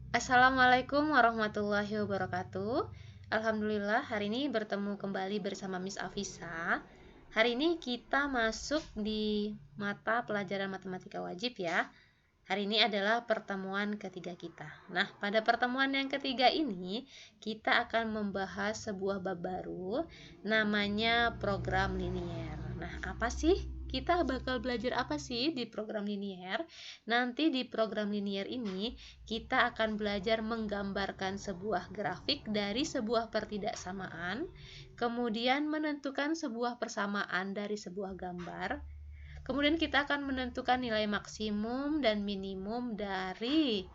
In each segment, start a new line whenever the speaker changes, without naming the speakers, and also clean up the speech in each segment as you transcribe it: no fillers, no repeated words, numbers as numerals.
Assalamualaikum warahmatullahi wabarakatuh. Alhamdulillah hari ini bertemu kembali bersama Miss Afisa. Hari ini kita masuk di mata pelajaran matematika wajib ya. Hari ini adalah pertemuan ketiga kita. Nah, pada pertemuan yang ketiga ini kita akan membahas sebuah bab baru namanya program linier. Nah, apa sih? Kita bakal belajar apa sih di program linier? Nanti di program linier ini kita akan belajar menggambarkan sebuah grafik dari sebuah pertidaksamaan, kemudian menentukan sebuah persamaan dari sebuah gambar. Kemudian kita akan menentukan nilai maksimum dan minimum dari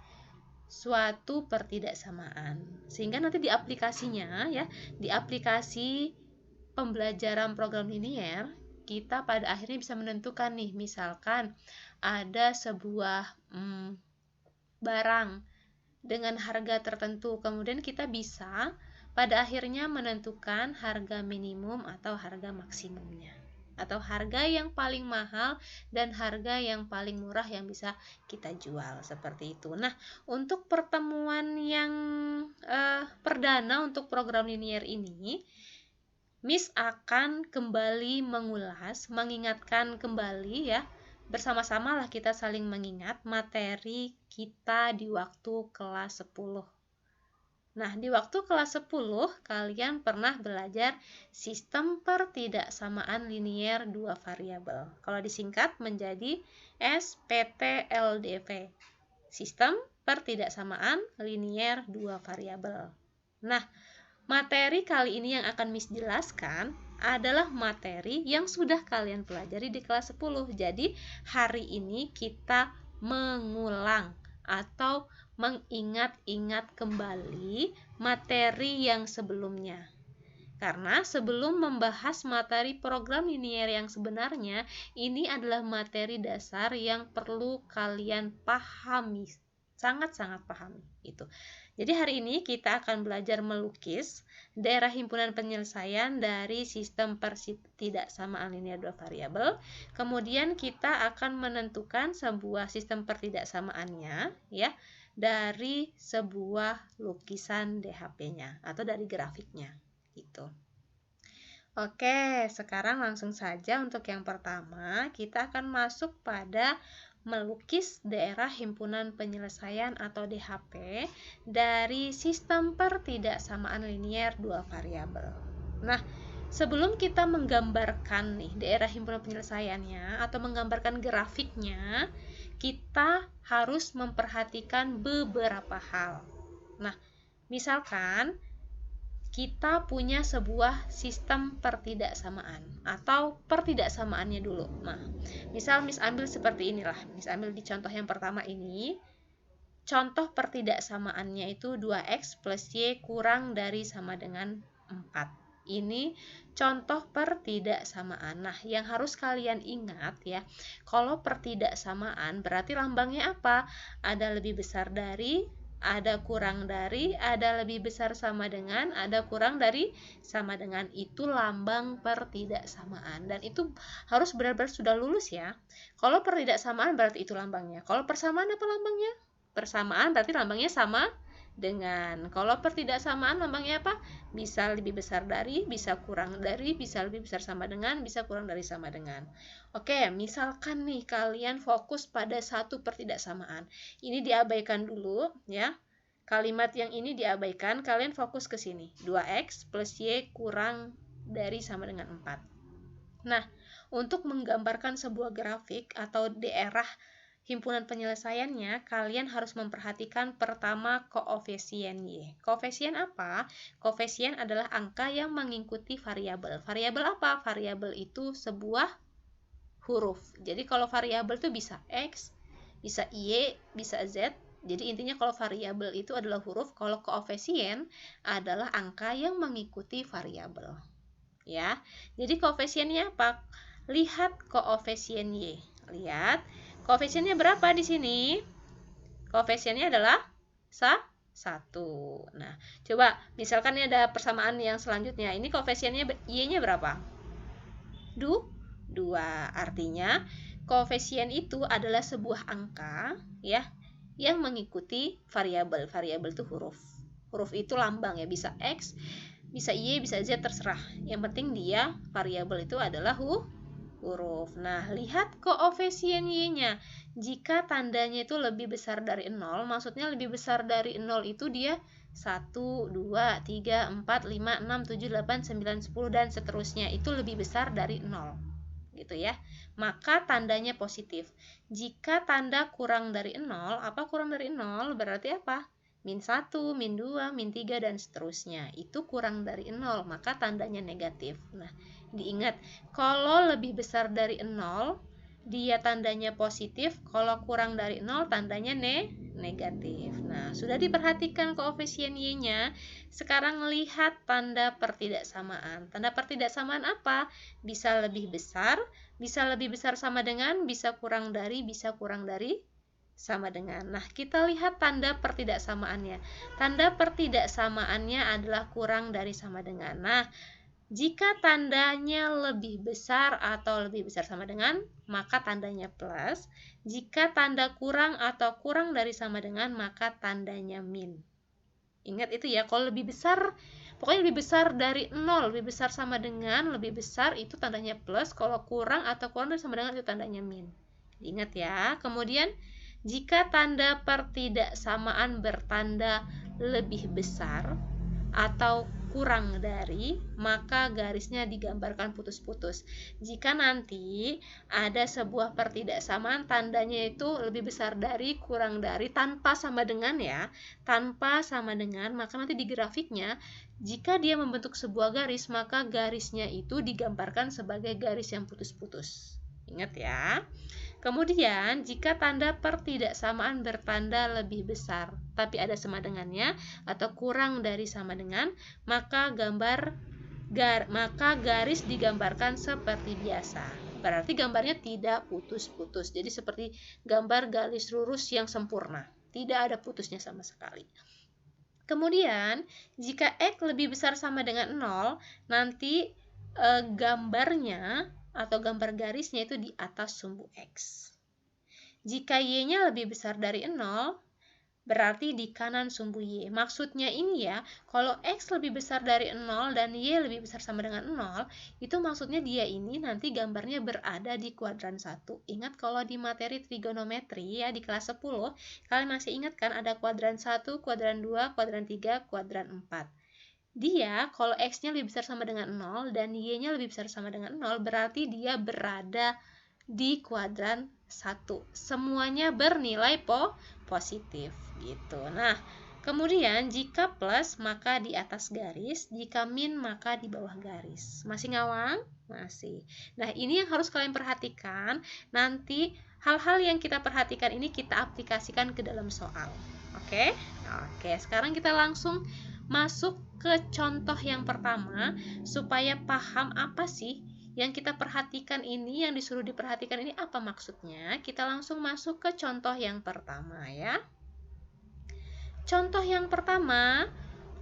suatu pertidaksamaan. Sehingga nanti di aplikasinya ya, di aplikasi pembelajaran program linier, kita pada akhirnya bisa menentukan nih, misalkan ada sebuah barang dengan harga tertentu, kemudian kita bisa pada akhirnya menentukan harga minimum atau harga maksimumnya, atau harga yang paling mahal dan harga yang paling murah yang bisa kita jual, seperti itu. Nah, untuk pertemuan yang perdana untuk program linier ini, Miss akan kembali mengingatkan kembali ya, bersama-sama lah kita saling mengingat materi kita di waktu kelas 10. Nah, di waktu kelas 10 kalian pernah belajar sistem pertidaksamaan linier dua variabel. Kalau disingkat menjadi SPTLDV. Sistem pertidaksamaan linier dua variabel. Nah, materi kali ini yang akan Miss jelaskan adalah materi yang sudah kalian pelajari di kelas 10. Jadi, hari ini kita mengulang atau mengingat-ingat kembali materi yang sebelumnya. Karena sebelum membahas materi program linier yang sebenarnya, ini adalah materi dasar yang perlu kalian pahami, sangat-sangat pahami itu. Jadi hari ini kita akan belajar melukis daerah himpunan penyelesaian dari sistem pertidaksamaan linier dua variabel. Kemudian kita akan menentukan sebuah sistem pertidaksamaannya ya dari sebuah lukisan DHP-nya atau dari grafiknya gitu. Oke, sekarang langsung saja untuk yang pertama, kita akan masuk pada melukis daerah himpunan penyelesaian atau DHP dari sistem pertidaksamaan linier dua variabel. Nah, sebelum kita menggambarkan nih daerah himpunan penyelesaiannya atau menggambarkan grafiknya, kita harus memperhatikan beberapa hal. Nah, misalkan kita punya sebuah sistem pertidaksamaan atau pertidaksamaannya dulu. Nah, misal Miss ambil seperti inilah. Miss ambil di contoh yang pertama ini. Contoh pertidaksamaannya itu 2x plus y kurang dari sama dengan 4. Ini contoh pertidaksamaan. Nah, yang harus kalian ingat ya, kalau pertidaksamaan berarti lambangnya apa? Ada lebih besar dari, ada kurang dari, ada lebih besar sama dengan, ada kurang dari sama dengan. Itu lambang pertidaksamaan. Dan itu harus benar-benar sudah lulus ya. Kalau pertidaksamaan berarti itu lambangnya. Kalau persamaan apa lambangnya? Persamaan berarti lambangnya sama dengan. Kalau pertidaksamaan lambangnya apa? Bisa lebih besar dari, bisa kurang dari, bisa lebih besar sama dengan, bisa kurang dari sama dengan. Oke, misalkan nih kalian fokus pada satu pertidaksamaan. Ini diabaikan dulu ya. Kalimat yang ini diabaikan, kalian fokus ke sini. 2x plus y kurang dari sama dengan 4. Nah, untuk menggambarkan sebuah grafik atau daerah himpunan penyelesaiannya, kalian harus memperhatikan pertama koefisien Y. Koefisien apa? Koefisien adalah angka yang mengikuti variabel. Variabel apa? Variabel itu sebuah huruf. Jadi kalau variabel itu bisa X, bisa Y, bisa Z. Jadi intinya kalau variabel itu adalah huruf, kalau koefisien adalah angka yang mengikuti variabel. Ya. Jadi koefisiennya apa? Lihat koefisien Y. Lihat. Koefisiennya berapa di sini? Koefisiennya adalah 1. Nah, coba misalkan ini ada persamaan yang selanjutnya. Ini koefisiennya Y-nya berapa? 2. Artinya koefisien itu adalah sebuah angka ya yang mengikuti variabel. Variabel itu huruf. Huruf itu lambang ya, bisa X, bisa Y, bisa Z, terserah. Yang penting dia variabel itu adalah huruf. Nah, lihat koefisien Y-nya. Jika tandanya itu lebih besar dari 0, maksudnya lebih besar dari 0 itu dia 1, 2, 3, 4, 5, 6, 7, 8, 9, 10, dan seterusnya. Itu lebih besar dari 0. Gitu ya. Maka tandanya positif. Jika tanda kurang dari 0, apa kurang dari 0? Berarti apa? Min 1, min 2, min 3, dan seterusnya. Itu kurang dari 0, maka tandanya negatif. Nah, diingat, kalau lebih besar dari 0, dia tandanya positif. Kalau kurang dari 0, tandanya negatif. Nah, sudah diperhatikan koefisien Y-nya. Sekarang lihat tanda pertidaksamaan. Tanda pertidaksamaan apa? Bisa lebih besar sama dengan, bisa kurang dari, sama dengan. Nah, kita lihat tanda pertidaksamaannya. Tanda pertidaksamaannya adalah kurang dari sama dengan. Nah, jika tandanya lebih besar atau lebih besar sama dengan, maka tandanya plus. Jika tanda kurang atau kurang dari sama dengan, maka tandanya min. Ingat itu ya, kalau lebih besar, pokoknya lebih besar dari 0, lebih besar sama dengan, lebih besar itu tandanya plus. Kalau kurang atau kurang dari sama dengan itu tandanya min. Ingat ya. Kemudian jika tanda pertidaksamaan bertanda lebih besar atau kurang dari, maka garisnya digambarkan putus-putus. Jika nanti ada sebuah pertidaksamaan tandanya itu lebih besar dari, kurang dari, tanpa sama dengan ya, tanpa sama dengan, maka nanti di grafiknya jika dia membentuk sebuah garis, maka garisnya itu digambarkan sebagai garis yang putus-putus. Ingat ya. Kemudian, jika tanda pertidaksamaan bertanda lebih besar, tapi ada sama dengannya atau kurang dari sama dengan, maka garis digambarkan seperti biasa. Berarti gambarnya tidak putus-putus. Jadi seperti gambar garis lurus yang sempurna. Tidak ada putusnya sama sekali. Kemudian, jika X lebih besar sama dengan 0, nanti gambarnya atau gambar garisnya itu di atas sumbu X. Jika Y-nya lebih besar dari 0, berarti di kanan sumbu Y. Maksudnya ini ya, kalau X lebih besar dari 0 dan Y lebih besar sama dengan 0, itu maksudnya dia ini nanti gambarnya berada di kuadran 1. Ingat kalau di materi trigonometri ya di kelas 10, kalian masih ingat kan ada kuadran 1, kuadran 2, kuadran 3, kuadran 4. Dia kalau X-nya lebih besar sama dengan 0 dan Y-nya lebih besar sama dengan 0, berarti dia berada di kuadran 1. Semuanya bernilai positif gitu. Nah, kemudian jika plus maka di atas garis, jika min maka di bawah garis. Masih ngawang? Masih. Nah, ini yang harus kalian perhatikan. Nanti hal-hal yang kita perhatikan ini kita aplikasikan ke dalam soal. Oke? Oke, sekarang kita langsung masuk ke contoh yang pertama supaya paham apa sih yang kita perhatikan ini, yang disuruh diperhatikan ini apa maksudnya. Kita langsung masuk ke contoh yang pertama ya. Contoh yang pertama,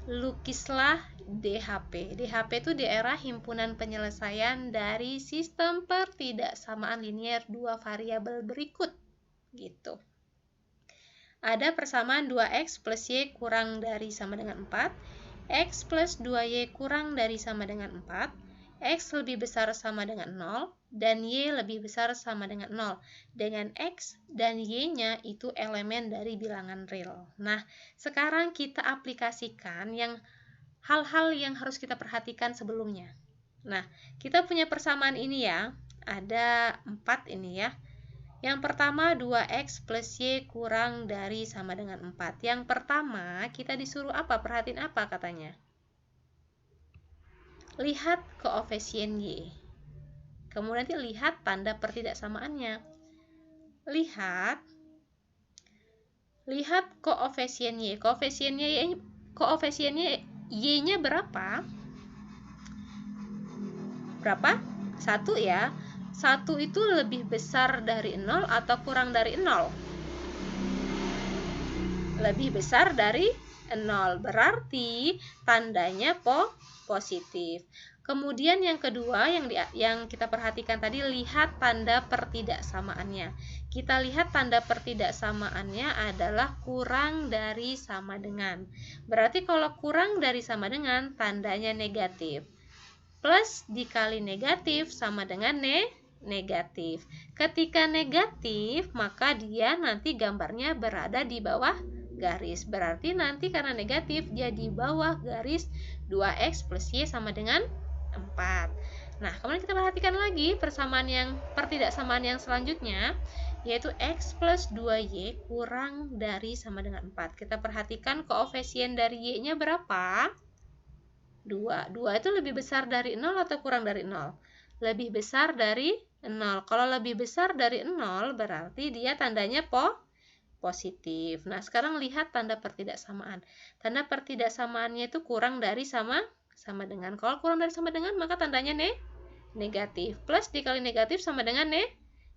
lukislah DHP. DHP itu daerah himpunan penyelesaian dari sistem pertidaksamaan linier dua variabel berikut gitu. Ada persamaan 2x plus y kurang dari sama dengan 4, x plus 2y kurang dari sama dengan 4, x lebih besar sama dengan 0, dan y lebih besar sama dengan 0. Dengan x dan y-nya itu elemen dari bilangan real. Nah, sekarang kita aplikasikan hal-hal yang harus kita perhatikan sebelumnya. Nah, kita punya persamaan ini ya, ada 4 ini ya. Yang pertama 2x plus y kurang dari sama dengan 4. Yang pertama kita disuruh apa? Perhatiin apa katanya? Lihat koefisien y. Kemudian nanti lihat tanda pertidaksamaannya. Lihat koefisien y. Koefisiennya y-nya berapa? Berapa? 1 ya. 1 itu lebih besar dari 0 atau kurang dari 0? Lebih besar dari 0. Berarti tandanya positif. Kemudian yang kedua yang kita perhatikan tadi, lihat tanda pertidaksamaannya. Kita lihat tanda pertidaksamaannya adalah kurang dari sama dengan. Berarti kalau kurang dari sama dengan, tandanya negatif. Plus dikali negatif sama dengan negatif. Ketika negatif, maka dia nanti gambarnya berada di bawah garis. Berarti nanti karena negatif, dia di bawah garis 2x plus y sama dengan 4. Nah, kemudian kita perhatikan lagi pertidaksamaan yang selanjutnya, yaitu x plus 2y kurang dari sama dengan 4. Kita perhatikan koefisien dari y-nya berapa? 2. 2 itu lebih besar dari 0 atau kurang dari 0? Lebih besar dari 0. Kalau lebih besar dari 0, berarti dia tandanya positif. Nah, sekarang lihat tanda pertidaksamaan. Tanda pertidaksamaannya itu kurang dari sama dengan. Kalau kurang dari sama dengan, maka tandanya negatif. Plus dikali negatif sama dengan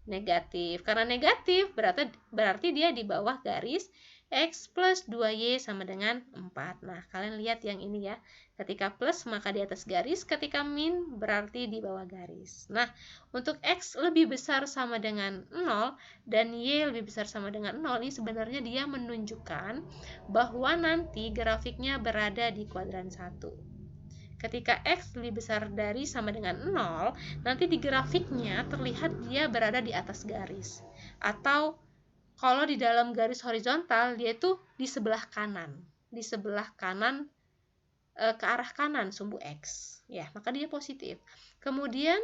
negatif. Karena negatif, berarti dia di bawah garis x plus 2y sama dengan 4. Nah, kalian lihat yang ini ya. Ketika plus, maka di atas garis. Ketika min, berarti di bawah garis. Nah, untuk x lebih besar sama dengan 0 dan y lebih besar sama dengan 0, ini sebenarnya dia menunjukkan bahwa nanti grafiknya berada di kuadran 1. Ketika x lebih besar dari sama dengan 0, nanti di grafiknya terlihat dia berada di atas garis. Atau kalau di dalam garis horizontal, dia itu di sebelah kanan. Di sebelah kanan, ke arah kanan sumbu x. Ya, maka dia positif. Kemudian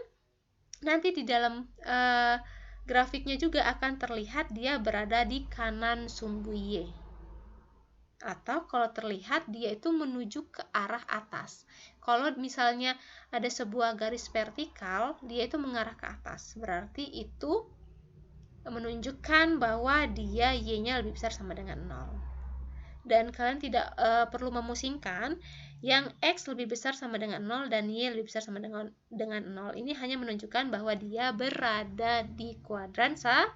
nanti di dalam grafiknya juga akan terlihat dia berada di kanan sumbu y. Atau kalau terlihat dia itu menuju ke arah atas. Kalau misalnya ada sebuah garis vertikal, dia itu mengarah ke atas. Berarti itu menunjukkan bahwa dia y-nya lebih besar sama dengan 0. Dan kalian tidak perlu memusingkan yang x lebih besar sama dengan 0 dan y lebih besar sama dengan 0. Ini hanya menunjukkan bahwa dia berada di kuadran 1.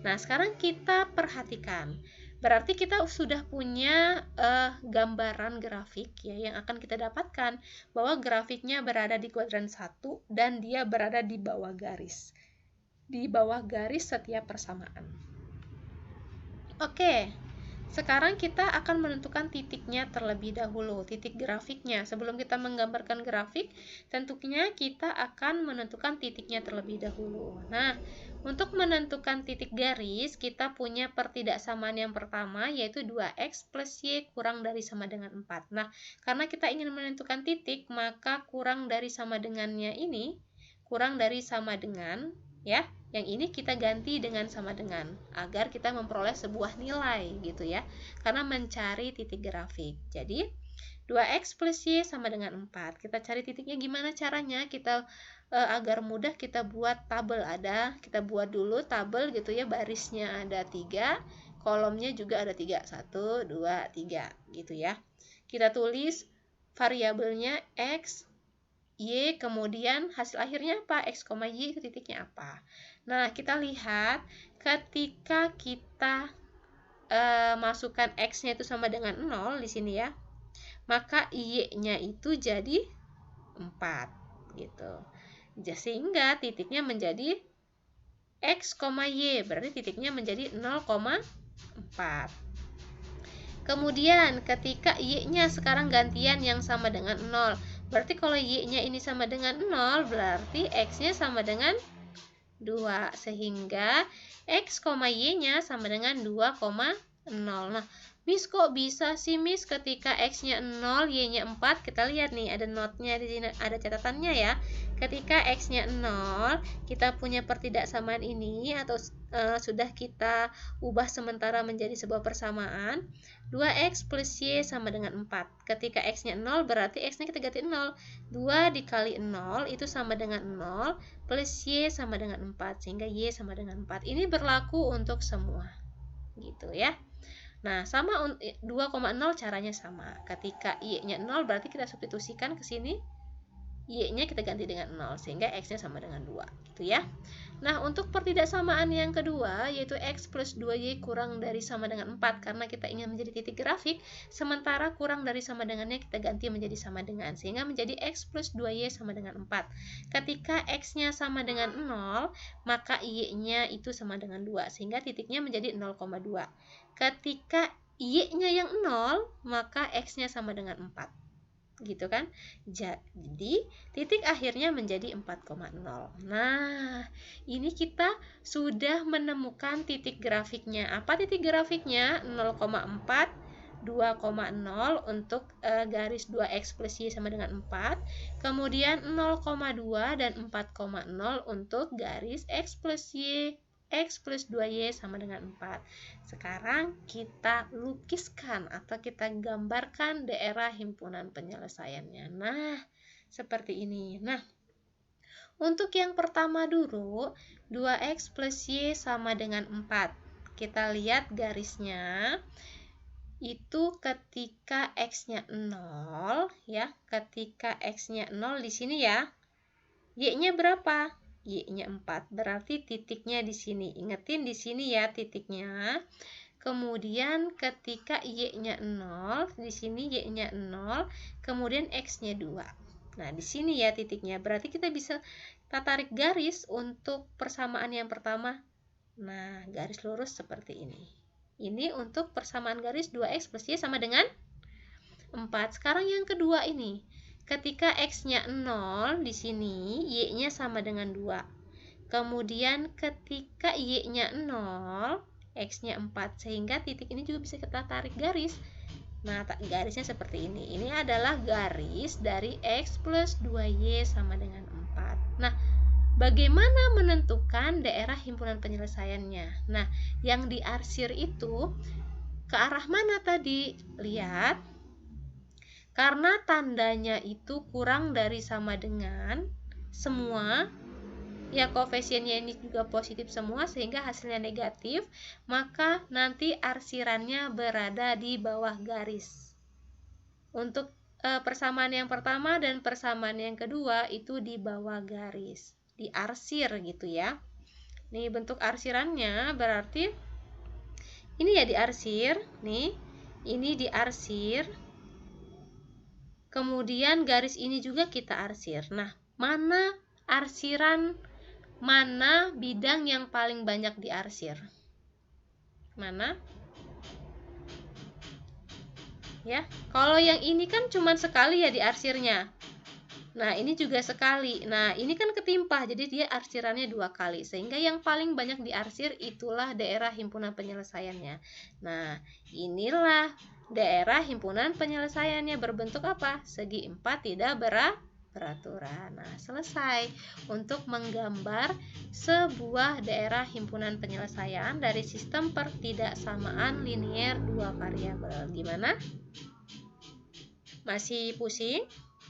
Nah, sekarang kita perhatikan. Berarti kita sudah punya gambaran grafik ya yang akan kita dapatkan bahwa grafiknya berada di kuadran 1 dan dia berada di bawah garis. Di bawah garis setiap persamaan. Oke. Sekarang kita akan menentukan titiknya terlebih dahulu, titik grafiknya. Sebelum kita menggambarkan grafik, tentunya kita akan menentukan titiknya terlebih dahulu. Nah, untuk menentukan titik garis, kita punya pertidaksamaan yang pertama, yaitu 2x plus y kurang dari sama dengan 4. Nah, karena kita ingin menentukan titik, maka kurang dari sama dengannya ini, kurang dari sama dengan, ya, yang ini kita ganti dengan sama dengan agar kita memperoleh sebuah nilai gitu ya, karena mencari titik grafik. Jadi 2x plus y sama dengan 4. Kita cari titiknya gimana caranya? Kita agar mudah kita buat tabel. Kita buat dulu tabel gitu ya, barisnya ada 3, kolomnya juga ada 3, 1, 2, 3 gitu ya. Kita tulis variabelnya x, y, kemudian hasil akhirnya apa? X, y itu titiknya apa? Nah, kita lihat ketika kita masukkan x-nya itu sama dengan 0 di sini ya, maka y-nya itu jadi 4 gitu. Sehingga titiknya menjadi x, y, berarti titiknya menjadi 0,4. Kemudian ketika y-nya sekarang gantian yang sama dengan 0, berarti kalau y-nya ini sama dengan 0, berarti x-nya sama dengan 2, sehingga x, y-nya sama dengan 2,0. Nah, Miss kok bisa sih Miss ketika x-nya 0, y-nya 4? Kita lihat nih, ada notnya di sini, ada catatannya ya. Ketika x-nya 0, kita punya pertidaksamaan ini atau sudah kita ubah sementara menjadi sebuah persamaan. 2x plus y sama dengan 4. Ketika x-nya 0, berarti x-nya kita ganti 0. 2 dikali 0 itu sama dengan 0, plus y sama dengan 4, sehingga y sama dengan 4. Ini berlaku untuk semua. Gitu ya. Nah, sama 2,0 caranya sama. Ketika y-nya 0, berarti kita substitusikan ke sini. Y-nya kita ganti dengan 0, sehingga x-nya sama dengan 2. Gitu ya. Nah, untuk pertidaksamaan yang kedua, yaitu X plus 2Y kurang dari sama dengan 4, karena kita ingin menjadi titik grafik, sementara kurang dari sama dengannya kita ganti menjadi sama dengan, sehingga menjadi X plus 2Y sama dengan 4. Ketika X-nya sama dengan 0, maka Y-nya itu sama dengan 2, sehingga titiknya menjadi 0,2. Ketika Y-nya yang 0, maka X-nya sama dengan 4. Gitu kan? Jadi titik akhirnya menjadi 4,0. Nah, ini kita sudah menemukan titik grafiknya. Apa titik grafiknya? 0,4, 2,0 untuk garis 2x plus y sama dengan 4, kemudian 0,2 dan 4,0 untuk garis x plus 2y sama dengan 4. Sekarang kita lukiskan atau kita gambarkan daerah himpunan penyelesaiannya. Nah, seperti ini. Nah, untuk yang pertama dulu, 2x plus y sama dengan 4. Kita lihat garisnya. Itu ketika x-nya 0, ya. Ketika x-nya 0 di sini ya. Y-nya berapa? Y-nya 4. Berarti titiknya di sini. Ingetin di sini ya titiknya. Kemudian ketika Y-nya 0, di sini Y-nya 0, kemudian X-nya 2. Nah, di sini ya titiknya. Berarti kita bisa tarik garis untuk persamaan yang pertama. Nah, garis lurus seperti ini. Ini untuk persamaan garis 2X plus Y sama dengan 4. Sekarang yang kedua ini. Ketika X-nya 0, di sini Y-nya sama dengan 2. Kemudian ketika Y-nya 0, X-nya 4. Sehingga titik ini juga bisa kita tarik garis. Nah, garisnya seperti ini. Ini adalah garis dari X plus 2Y sama dengan 4. Nah, bagaimana menentukan daerah himpunan penyelesaiannya? Nah, yang diarsir itu ke arah mana tadi? Lihat. Karena tandanya itu kurang dari sama dengan semua, ya koefisiennya ini juga positif semua sehingga hasilnya negatif, maka nanti arsirannya berada di bawah garis. Untuk persamaan yang pertama dan persamaan yang kedua itu di bawah garis, diarsir gitu ya. Nih bentuk arsirannya berarti ini ya diarsir, nih ini diarsir. Kemudian garis ini juga kita arsir. Nah, mana arsiran, mana bidang yang paling banyak diarsir? Mana? Ya, kalau yang ini kan cuma sekali ya diarsirnya. Nah, ini juga sekali. Nah, ini kan ketimpah, jadi dia arsirannya 2 kali. Sehingga yang paling banyak diarsir itulah daerah himpunan penyelesaiannya. Nah, inilah daerah himpunan penyelesaiannya berbentuk apa? Segi 4 tidak beraturan. Nah, selesai untuk menggambar sebuah daerah himpunan penyelesaian dari sistem pertidaksamaan linier 2 variabel. Gimana? Masih pusing?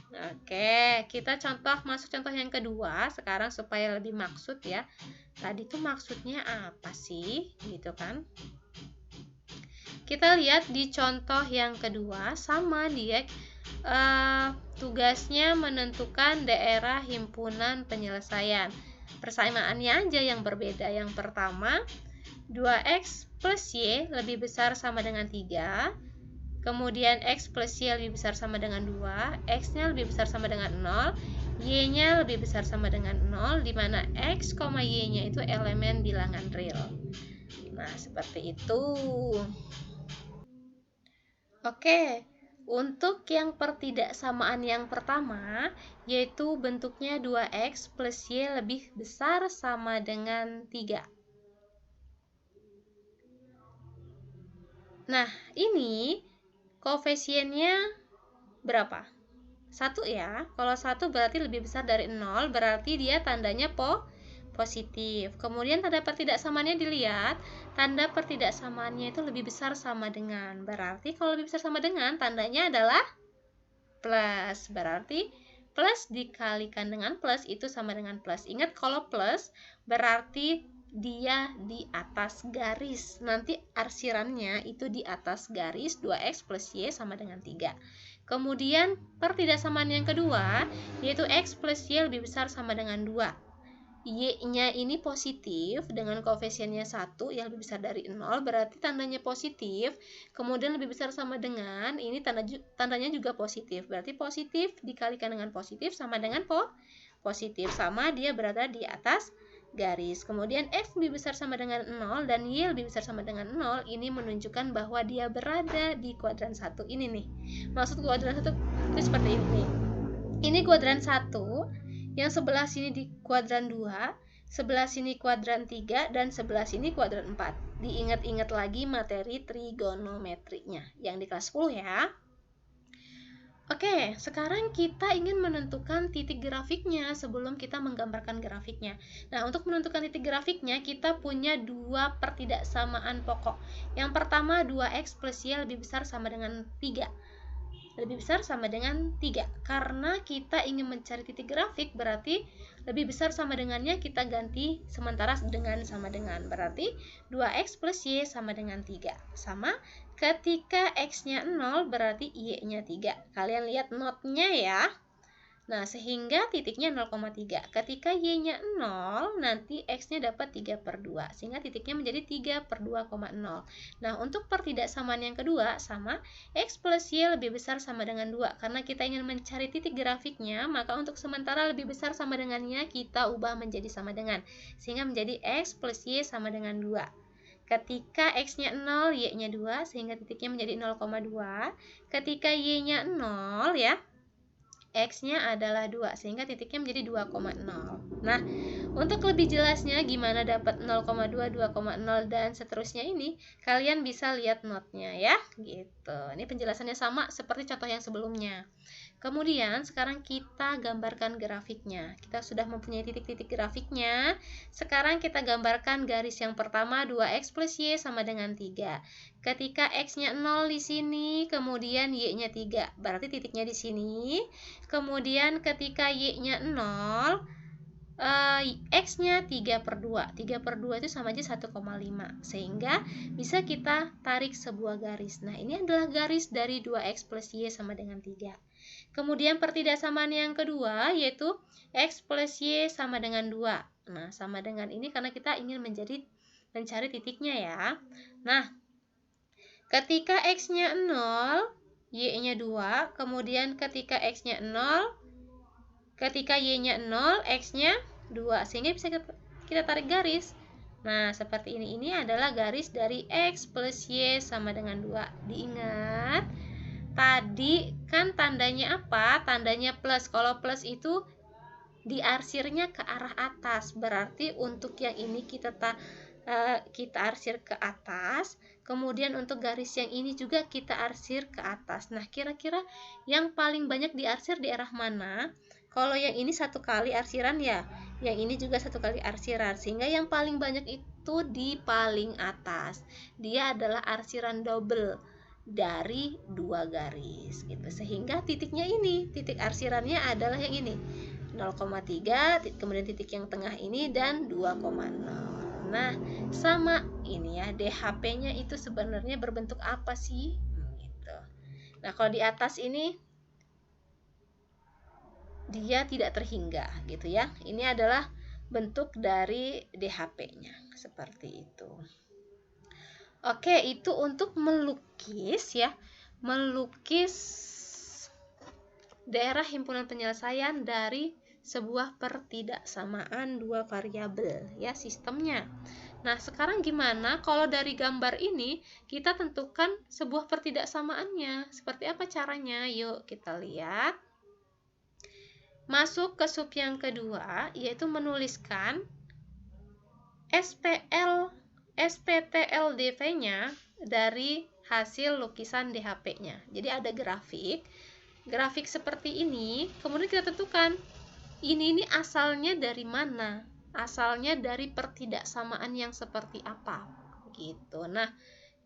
Oke, kita masuk contoh yang kedua sekarang supaya lebih maksud ya. Tadi tuh maksudnya apa sih? Gitu kan. Kita lihat di contoh yang kedua sama dia tugasnya menentukan daerah himpunan penyelesaian. Persamaannya aja yang berbeda. Yang pertama, 2x plus y lebih besar sama dengan 3. Kemudian X plus Y lebih besar sama dengan 2, X-nya lebih besar sama dengan 0, Y-nya lebih besar sama dengan 0, di mana X, Y-nya itu elemen bilangan real. Nah, seperti itu. Oke, untuk yang pertidaksamaan yang pertama, yaitu bentuknya 2X plus Y lebih besar sama dengan 3. Nah, ini koefisiennya berapa? 1 ya. Kalau 1 berarti lebih besar dari 0, berarti dia tandanya positif. Kemudian tanda pertidaksamaannya dilihat, tanda pertidaksamaannya itu lebih besar sama dengan. Berarti kalau lebih besar sama dengan, tandanya adalah plus. Berarti plus dikalikan dengan plus itu sama dengan plus. Ingat kalau plus berarti dia di atas garis. Nanti arsirannya itu di atas garis 2x plus y sama dengan 3. Kemudian pertidaksamaan yang kedua yaitu x plus y lebih besar sama dengan 2. Y-nya ini positif dengan koefisiennya 1 yang lebih besar dari 0, berarti tandanya positif. Kemudian lebih besar sama dengan, ini tandanya juga positif. Berarti positif dikalikan dengan positif sama dengan positif. Sama, dia berada di atas garis. Kemudian X lebih besar sama dengan 0 dan Y lebih besar sama dengan 0. Ini menunjukkan bahwa dia berada di kuadran 1 ini nih. Maksud kuadran 1 itu seperti ini. Ini kuadran 1, yang sebelah sini di kuadran 2, sebelah sini kuadran 3, dan sebelah sini kuadran 4. Diingat-ingat lagi materi trigonometrinya yang di kelas 10 ya. Oke, sekarang kita ingin menentukan titik grafiknya sebelum kita menggambarkan grafiknya. Nah, untuk menentukan titik grafiknya, kita punya dua pertidaksamaan pokok. Yang pertama, 2x plus y lebih besar sama dengan 3. Lebih besar sama dengan 3. Karena kita ingin mencari titik grafik, berarti lebih besar sama dengannya kita ganti sementara dengan sama dengan. Berarti 2x plus y sama dengan 3. Sama, ketika x-nya 0 berarti y-nya 3. Kalian lihat notnya ya. Nah, sehingga titiknya 0,3. Ketika y-nya 0, nanti x-nya dapat 3/2. Sehingga titiknya menjadi 3/2,0. Nah, untuk pertidaksamaan yang kedua, sama x plus y lebih besar sama dengan 2. Karena kita ingin mencari titik grafiknya, maka untuk sementara lebih besar sama dengannya, kita ubah menjadi sama dengan. Sehingga menjadi x plus y sama dengan 2. Ketika x-nya 0, y-nya 2, sehingga titiknya menjadi 0,2. Ketika y-nya 0 ya, x-nya adalah 2, sehingga titiknya menjadi 2,0. Nah, untuk lebih jelasnya gimana dapat 0,2, 2,0, dan seterusnya ini, kalian bisa lihat notnya ya, gitu. Ini penjelasannya sama seperti contoh yang sebelumnya. Kemudian, sekarang kita gambarkan grafiknya. Kita sudah mempunyai titik-titik grafiknya. Sekarang kita gambarkan garis yang pertama, 2x plus y sama dengan 3. Ketika x-nya 0 di sini, kemudian y-nya 3. Berarti titiknya di sini. Kemudian ketika y-nya 0, x-nya 3/2. 3/2 itu sama aja 1,5. Sehingga bisa kita tarik sebuah garis. Nah, ini adalah garis dari 2x plus y sama dengan 3. Kemudian pertidaksamaan yang kedua yaitu x plus y sama dengan 2. Nah, sama dengan ini karena kita ingin mencari titiknya ya. Nah, ketika x-nya 0, y-nya 2, kemudian ketika x-nya 0, ketika y-nya 0, x-nya 2. Sehingga bisa kita tarik garis. Nah, seperti ini. Ini adalah garis dari x plus y sama dengan 2. Diingat, tadi kan tandanya apa? Tandanya plus. Kalau plus itu diarsirnya ke arah atas. Berarti untuk yang ini kita arsir ke atas. Kemudian untuk garis yang ini juga kita arsir ke atas. Nah, kira-kira yang paling banyak diarsir di arah mana? Kalau yang ini satu kali arsiran ya, yang ini juga satu kali arsiran. Sehingga yang paling banyak itu di paling atas. Dia adalah arsiran double dari dua garis gitu. Sehingga titiknya ini, titik arsirannya adalah yang ini, 0,3, kemudian titik yang tengah ini, dan 2,0. Nah, sama ini ya, DHP-nya itu sebenarnya berbentuk apa sih? Gitu. Nah, kalau di atas ini dia tidak terhingga gitu ya. Ini adalah bentuk dari DHP-nya seperti itu. Oke, itu untuk melukis ya. Melukis daerah himpunan penyelesaian dari sebuah pertidaksamaan dua variabel ya sistemnya. Nah, sekarang gimana kalau dari gambar ini kita tentukan sebuah pertidaksamaannya? Seperti apa caranya? Yuk kita lihat. Masuk ke sub yang kedua, yaitu menuliskan SPTLDV-nya dari hasil lukisan DHP-nya. Jadi ada grafik seperti ini, kemudian kita tentukan ini asalnya dari mana, asalnya dari pertidaksamaan yang seperti apa gitu. Nah,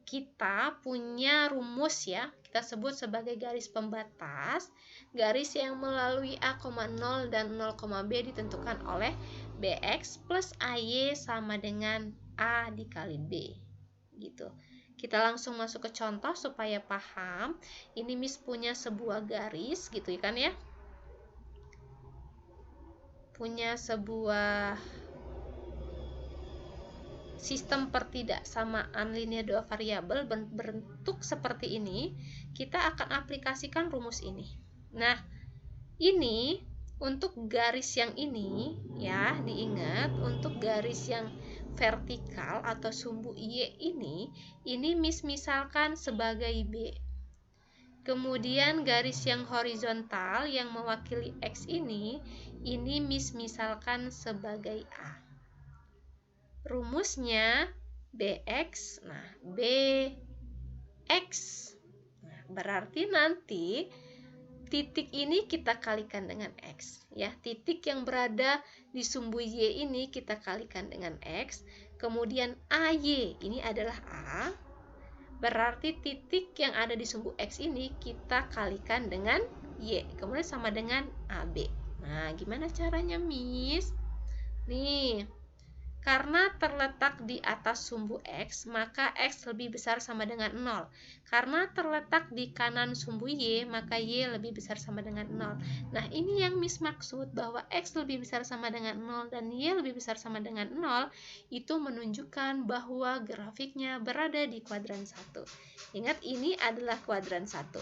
kita punya rumus ya, kita sebut sebagai garis pembatas, garis yang melalui A, 0 dan 0,B ditentukan oleh BX plus AY sama dengan A dikali B gitu. Kita langsung masuk ke contoh supaya paham. Ini Miss punya sebuah garis gitu kan ya. Punya sebuah sistem pertidaksamaan linear dua variabel berbentuk seperti ini, kita akan aplikasikan rumus ini. Nah, ini untuk garis yang ini ya, diingat untuk garis yang vertikal atau sumbu Y ini misalkan sebagai B. Kemudian garis yang horizontal yang mewakili X ini misalkan sebagai A. Rumusnya BX, nah BX. Nah, berarti nanti titik ini kita kalikan dengan X ya. Titik yang berada di sumbu Y ini kita kalikan dengan X. Kemudian AY ini adalah A. Berarti titik yang ada di sumbu X ini kita kalikan dengan Y. Kemudian sama dengan AB. Nah, gimana caranya, Miss? Nih, karena terletak di atas sumbu X, maka X lebih besar sama dengan 0. Karena terletak di kanan sumbu Y, maka Y lebih besar sama dengan 0. Nah, ini yang Miss maksud bahwa X lebih besar sama dengan 0 dan Y lebih besar sama dengan 0, itu menunjukkan bahwa grafiknya berada di kuadran 1. Ingat, ini adalah kuadran 1.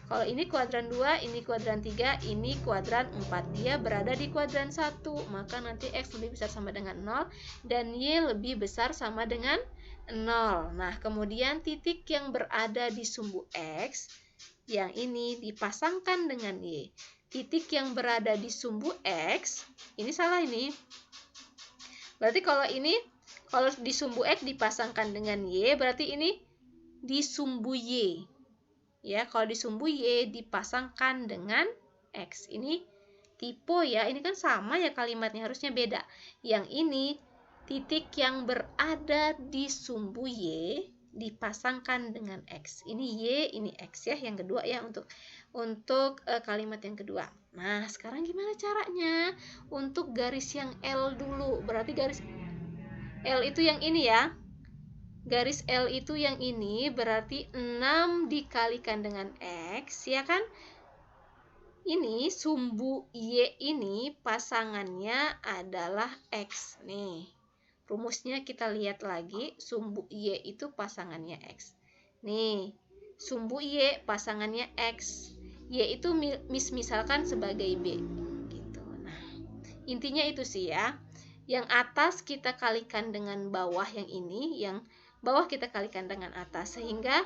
Kalau ini kuadran 2, ini kuadran 3, ini kuadran 4. Dia berada di kuadran 1, maka nanti X lebih besar sama dengan 0 dan Y lebih besar sama dengan 0. Nah, kemudian titik yang berada di sumbu X yang ini dipasangkan dengan Y. Titik yang berada di sumbu X, ini salah ini. Berarti kalau di sumbu X dipasangkan dengan Y, berarti ini di sumbu Y. Ya, kalau di sumbu Y dipasangkan dengan X. Ini tipe ya, ini kan sama ya kalimatnya, harusnya beda. Yang ini titik yang berada di sumbu Y dipasangkan dengan X. Ini Y, ini X ya, yang kedua ya untuk kalimat yang kedua. Nah, sekarang gimana caranya? Untuk garis yang L dulu, berarti garis L itu yang ini ya. Garis L itu yang ini berarti 6 dikalikan dengan X, ya kan? Ini sumbu Y ini pasangannya adalah X. Nih, rumusnya kita lihat lagi, sumbu Y itu pasangannya X. Nih, sumbu Y pasangannya X. Y itu misalkan sebagai B. Gitu. Nah, intinya itu sih ya. Yang atas kita kalikan dengan bawah yang ini, yang bawah kita kalikan dengan atas, sehingga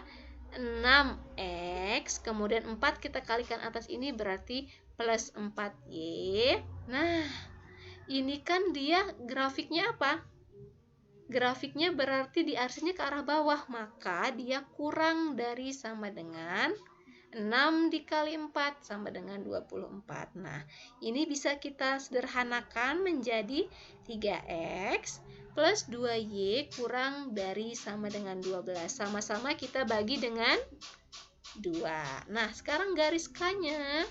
6X, kemudian 4 kita kalikan atas ini berarti plus 4Y. Nah, ini kan dia grafiknya apa? Grafiknya berarti diarsinya ke arah bawah, maka dia kurang dari sama dengan 6 dikali 4 sama dengan 24. Nah, ini bisa kita sederhanakan menjadi 3X plus 2Y kurang dari sama dengan 12. Sama-sama kita bagi dengan 2. Nah, sekarang garis K-nya.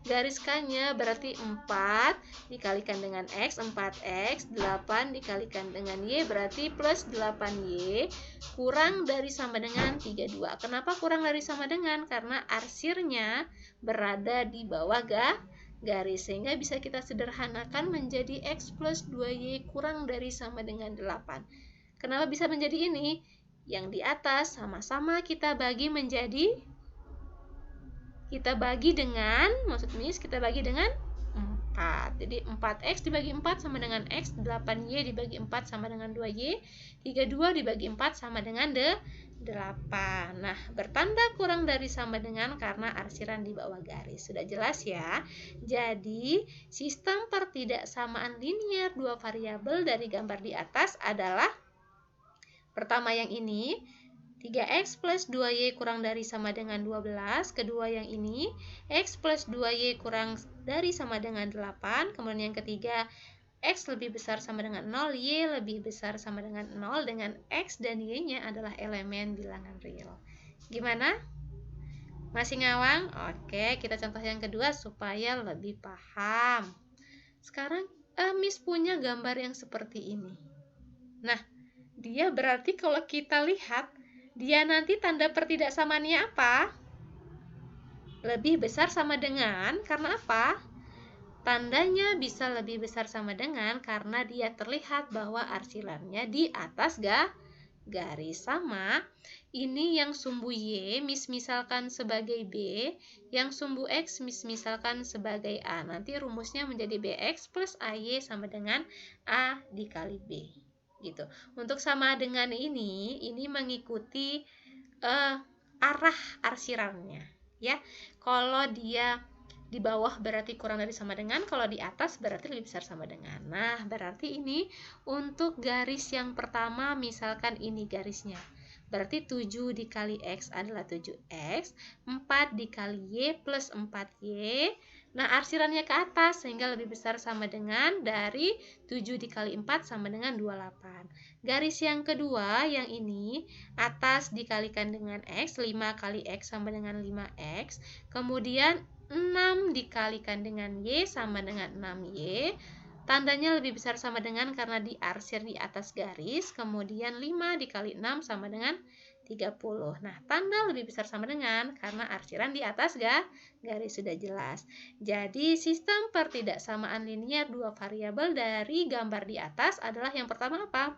Garis K-nya berarti 4 dikalikan dengan X, 4X, 8 dikalikan dengan Y berarti plus 8Y kurang dari sama dengan 32. Kenapa kurang dari sama dengan? Karena arsirnya berada di bawah garis, sehingga bisa kita sederhanakan menjadi X plus 2Y kurang dari sama dengan 8. Kenapa bisa menjadi ini? Yang di atas sama-sama kita bagi dengan, maksud Miss, kita bagi dengan 4. Jadi 4X dibagi 4 sama dengan X, 8Y dibagi 4 sama dengan 2Y, 32 dibagi 4 sama dengan 8. Nah, bertanda kurang dari sama dengan karena arsiran di bawah garis. Sudah jelas ya? Jadi, sistem pertidaksamaan linear dua variabel dari gambar di atas adalah pertama yang ini, 3X plus 2Y kurang dari sama dengan 12. Kedua yang ini, X plus 2Y kurang dari sama dengan 8. Kemudian yang ketiga, X lebih besar sama dengan 0, Y lebih besar sama dengan 0, dengan X dan Y-nya adalah elemen bilangan real. Gimana? Masih ngawang? Oke, kita contoh yang kedua supaya lebih paham. Sekarang Miss punya gambar yang seperti ini. Nah, dia berarti kalau kita lihat, dia nanti tanda pertidaksamaannya apa? Lebih besar sama dengan, karena apa? Tandanya bisa lebih besar sama dengan karena dia terlihat bahwa arsirannya di atas garis. Sama, ini yang sumbu Y misalkan sebagai B, yang sumbu X misalkan sebagai A. Nanti rumusnya menjadi BX plus AY sama dengan A dikali B. Gitu. Untuk sama dengan ini mengikuti arah arsirannya. Ya, kalau dia di bawah berarti kurang dari sama dengan, kalau di atas berarti lebih besar sama dengan. Nah, berarti ini untuk garis yang pertama, misalkan ini garisnya. Berarti 7 dikali X adalah 7X, 4 dikali Y plus 4Y. Nah, arsirannya ke atas sehingga lebih besar sama dengan dari 7 dikali 4 sama dengan 28. Garis yang kedua, yang ini, atas dikalikan dengan X, 5 kali X sama dengan 5X. Kemudian 6 dikalikan dengan Y sama dengan 6Y. Tandanya lebih besar sama dengan karena diarsir di atas garis. Kemudian 5 dikali 6 sama dengan 30. Nah, tanda lebih besar sama dengan karena arsiran di atas garis sudah jelas. Jadi, sistem pertidaksamaan linier dua variabel dari gambar di atas adalah yang pertama apa?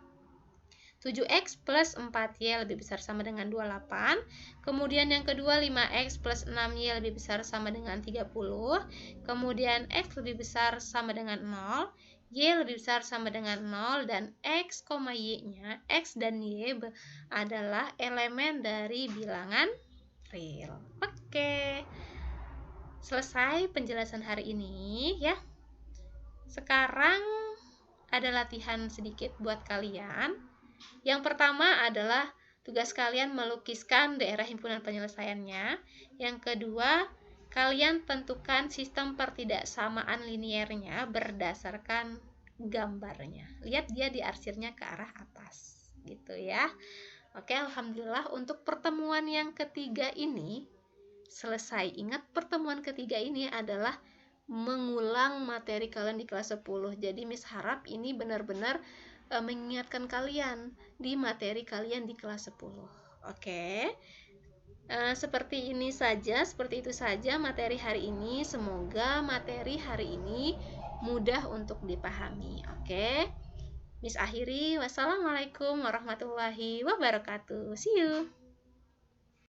7X plus 4Y lebih besar sama dengan 28. Kemudian yang kedua 5X plus 6Y lebih besar sama dengan 30. Kemudian X lebih besar sama dengan 0. Y lebih besar sama dengan 0. Dan X, Y-nya, X dan Y adalah elemen dari bilangan real. Oke. Selesai penjelasan hari ini ya. Sekarang ada latihan sedikit buat kalian. Yang pertama adalah tugas kalian melukiskan daerah himpunan penyelesaiannya. Yang kedua, kalian tentukan sistem pertidaksamaan liniernya berdasarkan gambarnya. Lihat dia diarsirnya ke arah atas, gitu ya. Oke, alhamdulillah untuk pertemuan yang ketiga ini selesai. Ingat, pertemuan ketiga ini adalah mengulang materi kalian di kelas 10. Jadi Miss harap ini benar-benar mengingatkan kalian di materi kalian di kelas 10. Oke. Seperti itu saja materi hari ini. Semoga materi hari ini mudah untuk dipahami. Oke. Miss akhiri. Wassalamualaikum warahmatullahi wabarakatuh. See you.